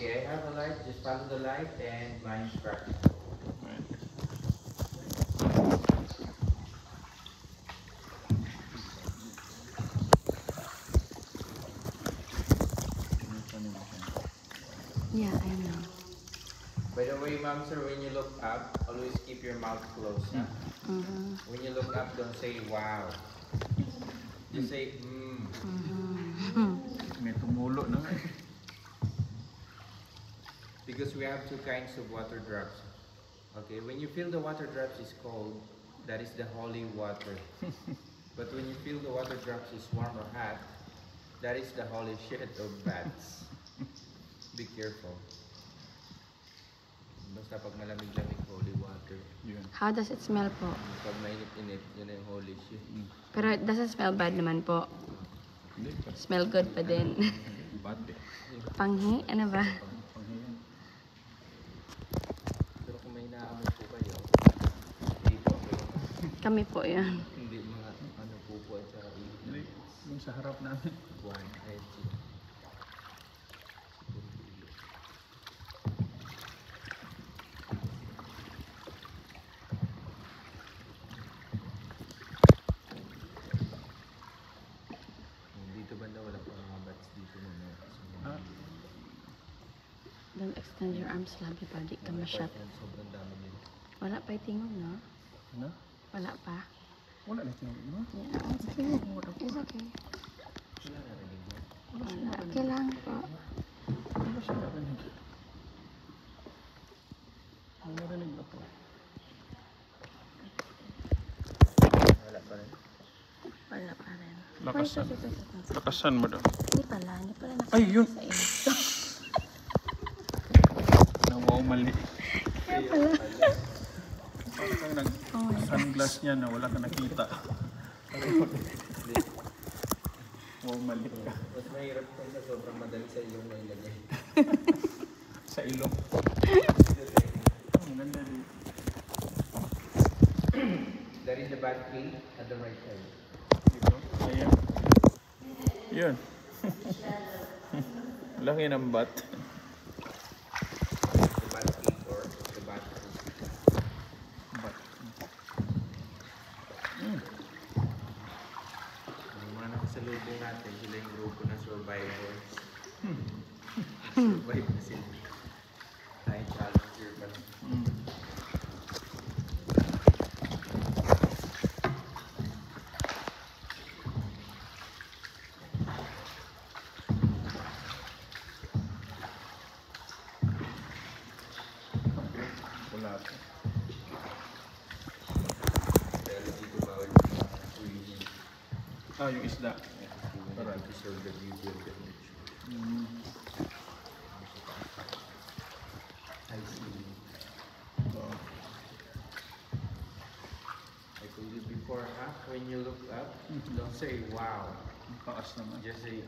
Okay, I have a light. Just follow the light and my instructions. Yeah, I know. By the way, ma'am, sir, when you look up, always keep your mouth closed. Huh? When you look up, don't say wow. Just say May tumulo na. Because we have two kinds of water drops. Okay, when you feel the water drops is cold, that is the holy water. But when you feel the water drops is warm or hot, that is the holy shit of bats. Be careful. Basta pag malamig-lamig, holy water. Yun. How does it smell po? Pag mainit-init, yun yung holy shit. Pero it doesn't smell bad naman po. Hindi pa. Smell good pa din. Bad eh. Panghi? Ano ba? Panghiyan. Pero kung may naamoy po kayo, hindi po. Kami po yun. Hindi mga ano po at saka Hindi. Yung sa harap namin. buwan. Ay, dito banda wala pa mga bats dito na Ah, Don't extend your arms lagi pa. Di ka ma-shot. sobrang dami nila. Wala pa itingog, no? ano? Wala pa. Wala na tinawag mo. Yeah, it's okay. It's okay. Wala na rin yun. Wala. Okay lang po. Ano siya narinig? Ano narinig ba po? Wala pa rin. Wala pa rin. Lakasan. Wait, wait, wait, wait. Lakasan mo daw. Hindi pala. Hindi pala Ay, yun! sa inyo. Nawaw mali. Kaya pala. Parang kang nag-sunglass niya na wala ka nakita. Wow, mali ka. Mas mahirap kung sa sobrang madali sa ilong na ilagay. Sa ilong. Ang ganda rin. That is the bat cave at the right side. Dito. Ayan. Yun. Laki ng bat. The bat cave or the bat cave. Bat. Yung mga nakasalubong natin, sila yung grupo na survivors. Survive na sila. Tayo challenger pa lang. Wala po. Dahil dito bawal swimming. Ah, yung isda. Para to preserve the beauty of the nature. I see. Oo. I told you before, huh? When you look up, don't say wow. Ang taas naman. Just say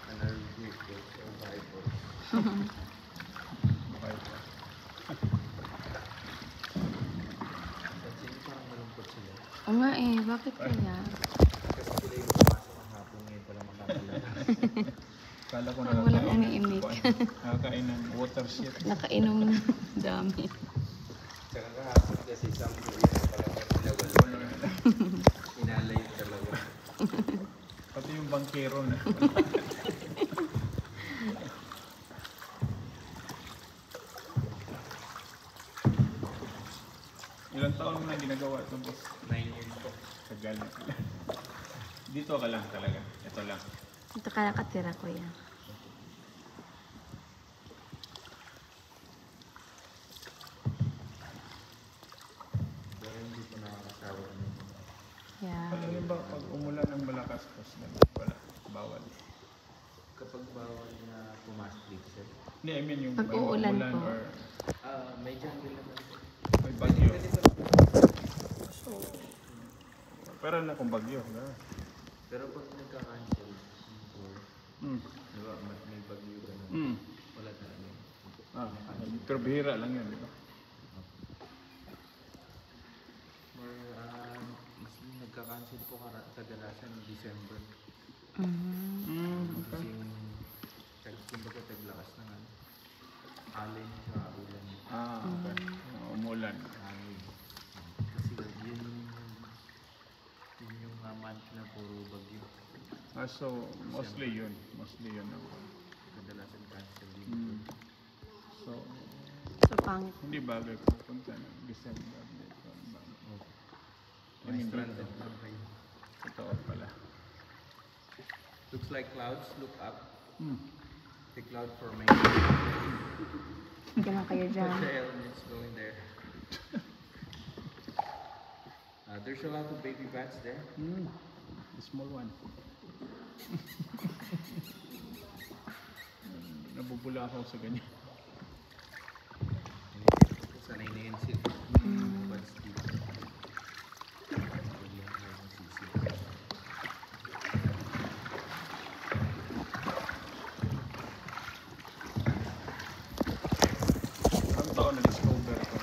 another group of survivors. Okay po. Kasi parang malungkot sila. O nga eh. Bakit kaya? Kasi sila yung pumasok ng hapon ngayon pala makakalala. Kala ko Parang walang umiimik. Nakakain ng water shit. Nakainom na dami. Tsaka kahapon kasi sample yun pala sila wala na. Inalay talaga. Pati yung bankero na. Ilang taon mo na ginagawa ito, boss? 9 years po. Tagal na. Dito ka lang talaga. Ito lang. Ito ka nakatira ko yan. Pero hindi po nakakasawa nito. Yeah. Alam ba, pag umulan ng malakas, boss, wala. Bawal. Kapag bawal na pumasok dito, sir. Hindi, I mean yung Pag uulan po. or May jungle naman, sir. may bagyo. Pwede pa. So, pero na kung bagyo. Na. Pero pag nagka-cancel, or, diba, may bagyo ganun, Mm. wala talaga. Pero bihira lang yan, di ba? Or, mas nagka-cancel po kadalasan ng December. Mhm. Kasi yung, kumbaga taglakas ng alin sa ulan. Okay. Umulan. Hangin. Kasi yun yung month na puro bagyo. So, mostly yun. Mostly yun. Kadalasan cancel din. So, So, pangit. hindi bagay kung punta ng December. I mean, Stranded lang kayo. totoo pala. Looks like clouds, look up. The cloud formation. Hindi naman kayo Put dyan. the elements going there. There's a lot of baby bats there. The small one. Nabubula ako sa ganyan. Sanay na yun sila. Bats dito. Ang taon na-discover ko.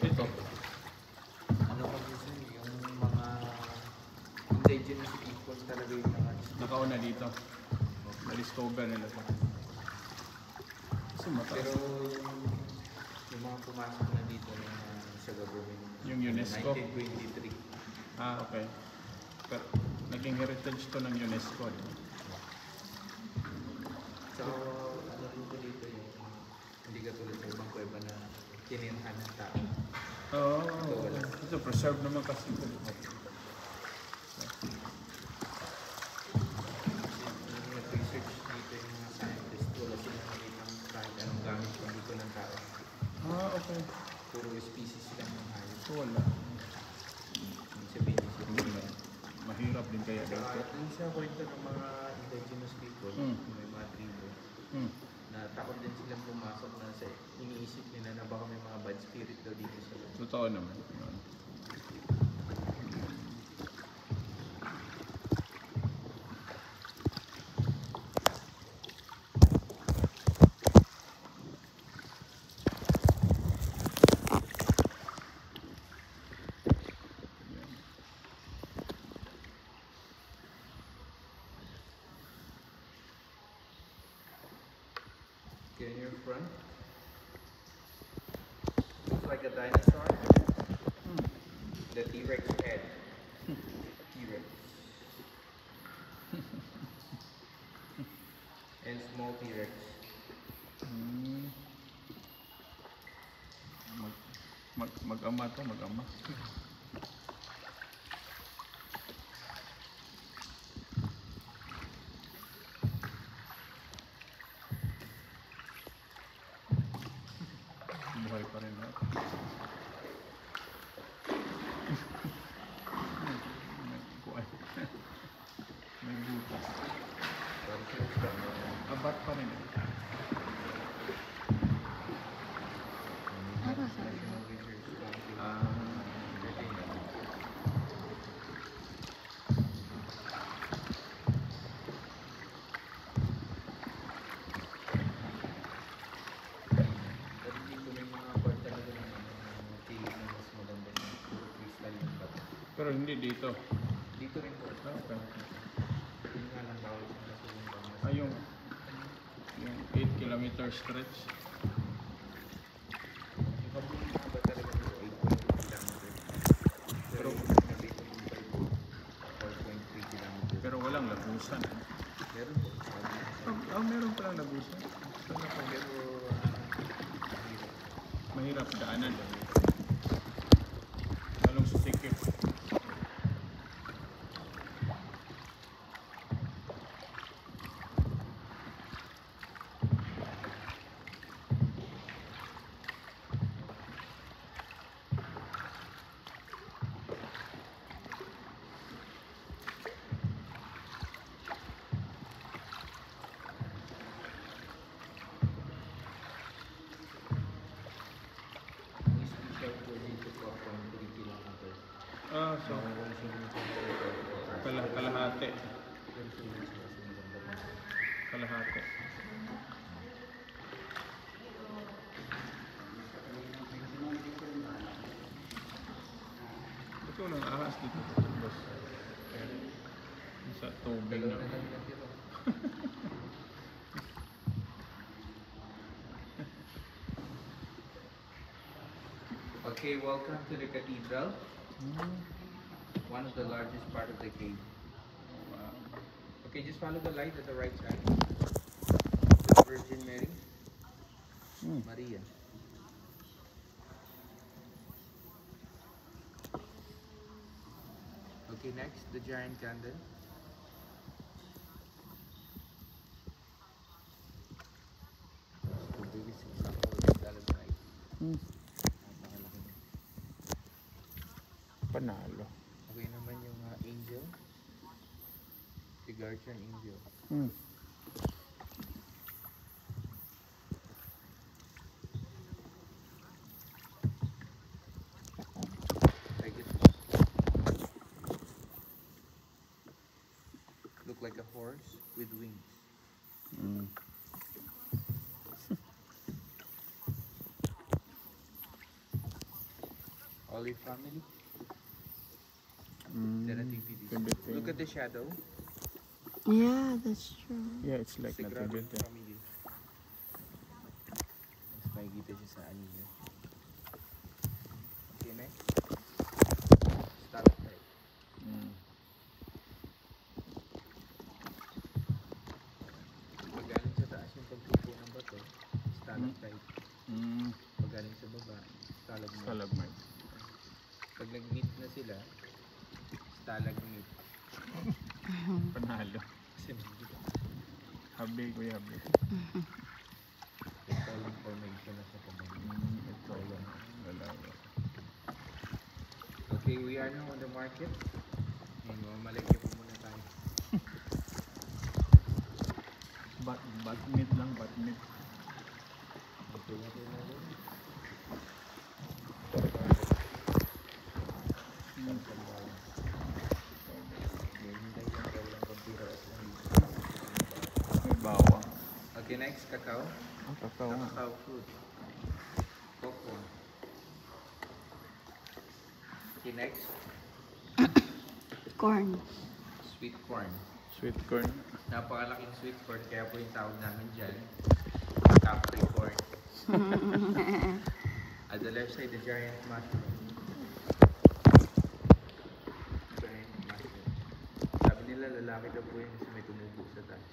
Ito. Ano kasi sir, yung mga indigenous people talaga yung mga Nakauna dito. Na-discover nila ito. Kasi mataas. pero yung mga pumasok na dito sa government. Yung UNESCO? 1923. Okay. Pero naging heritage to ng UNESCO. Di ba? So, ano rin po dito yung hindi katulad sa ibang kuweba na tinirhan ng tao. Oo. Ito, preserve naman kasi ito. Yung nag-research dito yung mga scientists, wala silang nakitang kahit anong gamit pang dito ng tao. Okay. Puro species lang ng hayop. So, wala. Yung sabihin niya sila. Mahirap din kaya dito. Yung sa kwento ng mga indigenous people, may mga tribo, na takot din silang pumasok na sa iniisip nila na baka may mga bad spirit daw dito sa Totoo naman. Yun. Okay, in your front. Looks like a dinosaur. The T-Rex head. T-Rex. And small T-Rex. Mag-ama to, mag-ama. Buhay pa rin natin. May butas. Abat pa rin. Para sa Pero hindi dito. Dito rin po. Okay. Yun nga lang bawal sa kasulong Bangladesh. Yung 8 kilometer stretch. Yung kabulong nga ba talaga dito 8.3 kilometers? Pero nabito yung 4.3 kilometers. Pero walang lagusan. Meron po. Meron palang lagusan. Sana pa. Pero Mahirap daanan. Lalong sa tikip. Kalahati. Pero sila sila sa maganda pa. Kalahati. Ito lang ahas dito. Boss. Sa tubig Dalawa na. na lang natira. Okay, welcome to the cathedral. One of the largest part of the cave. Wow. Okay, just follow the light at the right side. The Virgin Mary, Maria. Okay, next, the giant candle. The biggest example of stalagmite. Napakalaki niya. Panalo. Okay naman yung angel. The guardian angel. Like it. Look like a horse with wings. Holy Family. The Nativity. Everything. Look at the shadow. Yeah, that's true. Yeah, it's like Sagrado nativity. Family. Mas makikita siya sa anilyo. Okay, next. Stalactite. Pag galing sa taas yung pagtupo ng bato, stalactite. Pag galing sa baba, stalagmite. Stalagmite. Pag nag-meet na sila, stalagmite. Panalo. Kasi nandito. Habi ko yung habi. Ito yung formation na sa pamilya. Ito lang. Dalawa. Okay, we are now on the market. Ngayon, mamalagyan po muna tayo. Bat meat lang, bat meat. Ito na ito na rin. May bawang. Okay, next, cacao. Ang kakao nga. Cacao fruit. Cocoa. Okay, next, Corn. sweet corn. Sweet corn. Napakalaking sweet corn, kaya po yung tawag namin dyan, Capricorn. At the left side, the giant mushroom. Giant mushroom. Sabi nila, lalaki daw po yun kasi may tumubo sa taas.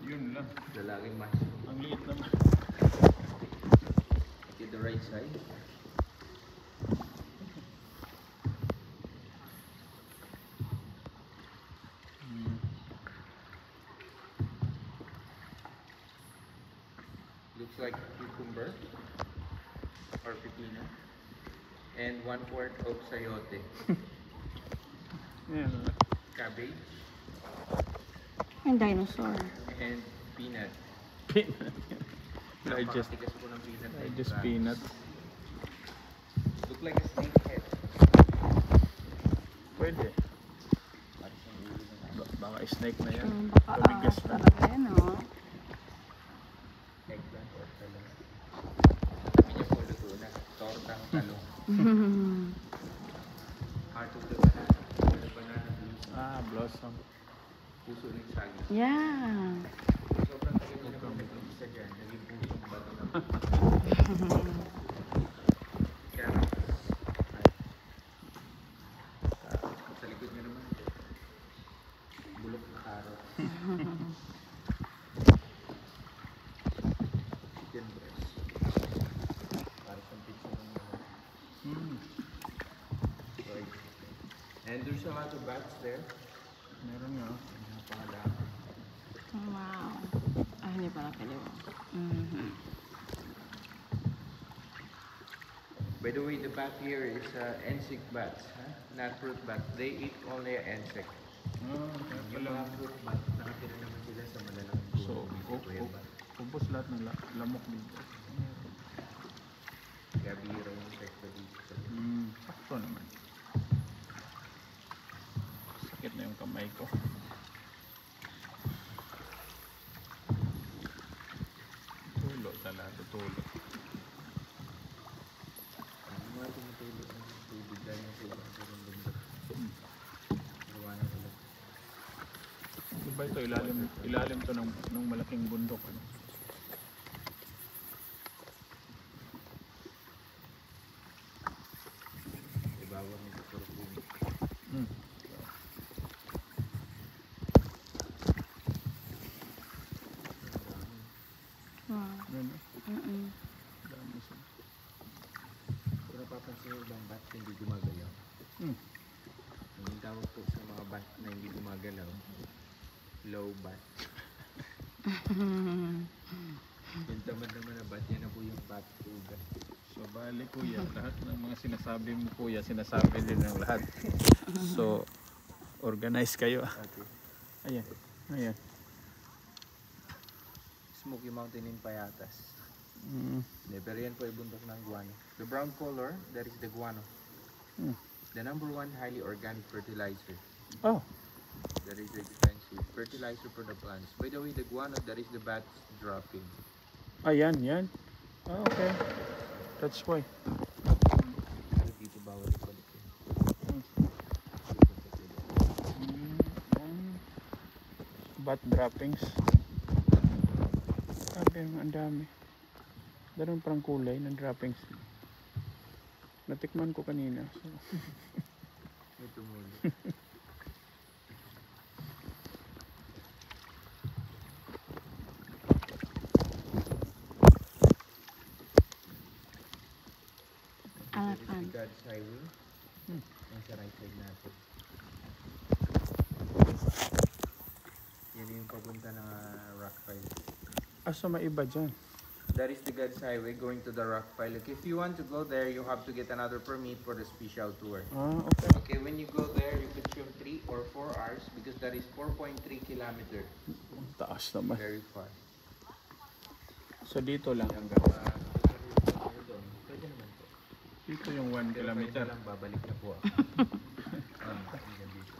Yun lang. Lalaking mushroom. Ang liit naman. Okay, the right side. Looks like cucumber or pepino. And 1/4 of sayote. Yan. Cabbage Yung dinosaur. and peanut. Peanut. Largest. Napakatigas po ng peanut. Largest peanut. Look like a snake head. Pwede. Parang siyang ulo ng Baka snake na yan. Baka Tumigas ahas na. talaga yan, oh. eggplant or talong. Sabi niya po, luto na. Tortang talong. Heart of the banana. The banana leaves. Blossom. Puso rin saging. Yeah. Sobrang tagal nila po nag-isa dyan. Naging pusong bato na. Carrots. Sa likod niyo naman. Bulok na carrots. Chicken breast. Para sa pizza ng mga. Fried chicken. And there's a lot of bats there. Meron nga. Napakalaki. Wow. Ah, hindi pala kaliwa. By the way, the bat here is insect bats, huh? Not fruit bats. They eat only insect. Kaya Yung pala. mga fruit bats, nakatira naman sila sa malalang So, ubos lahat ng lamok dito. Kaya bihira yung insect dito. Sakto naman. Sakit na yung kamay. kamay ko. Tulo talaga, tulo. Ang mga tumutulog ng tubig dahil na sila sa bundok. Iwanan sila. Diba ito, ilalim to ng malaking bundok. Ano? Ibabaw nito sa tubig. Hmm. Wow. Yan, Mm-mm. dami sila. Kung napapansin nyo bang bat hindi gumagalaw? Hmm. Ang tawag po sa mga bat na hindi gumagalaw, low bat. Yung tamad naman na bat, yan na po yung bat ugat. So bali kuya, lahat ng mga sinasabi mo kuya, sinasabi din ng lahat. So, organize kayo. Okay. Ayan, ayan. Smoky Mountain in Payatas. Mm. Hindi, pero yan po ay bundok ng guano. The brown color, that is the guano. Hmm. The number one highly organic fertilizer. Oh, That is expensive. Fertilizer for the plants. By the way, the guano, that is the bats dropping. ayan, yan. Ah, okay. That's why. Pero dito bawal balik yun. Hmm. Dito sa sila. Bat droppings. Sabi, ang dami. Ganun parang kulay ng droppings. Natikman ko kanina. So, Ito muli. That is Alapan. the God's Highway. Hmm. Yung sa right side natin. Yan yung papunta ng Rockpile. so may iba dyan. That is the God's Highway going to the Rockpile. Okay, if you want to go there, you have to get another permit for the special tour. Ah, okay. Okay, when you go there, you consume 3 or 4 hours because that is 4.3 kilometer. Ang taas naman. Very far. So dito lang. Hanggang doon. Pwede naman po. Dito yung 1 Pero kilometer. lang, babalik na po ako. Hanggang dito.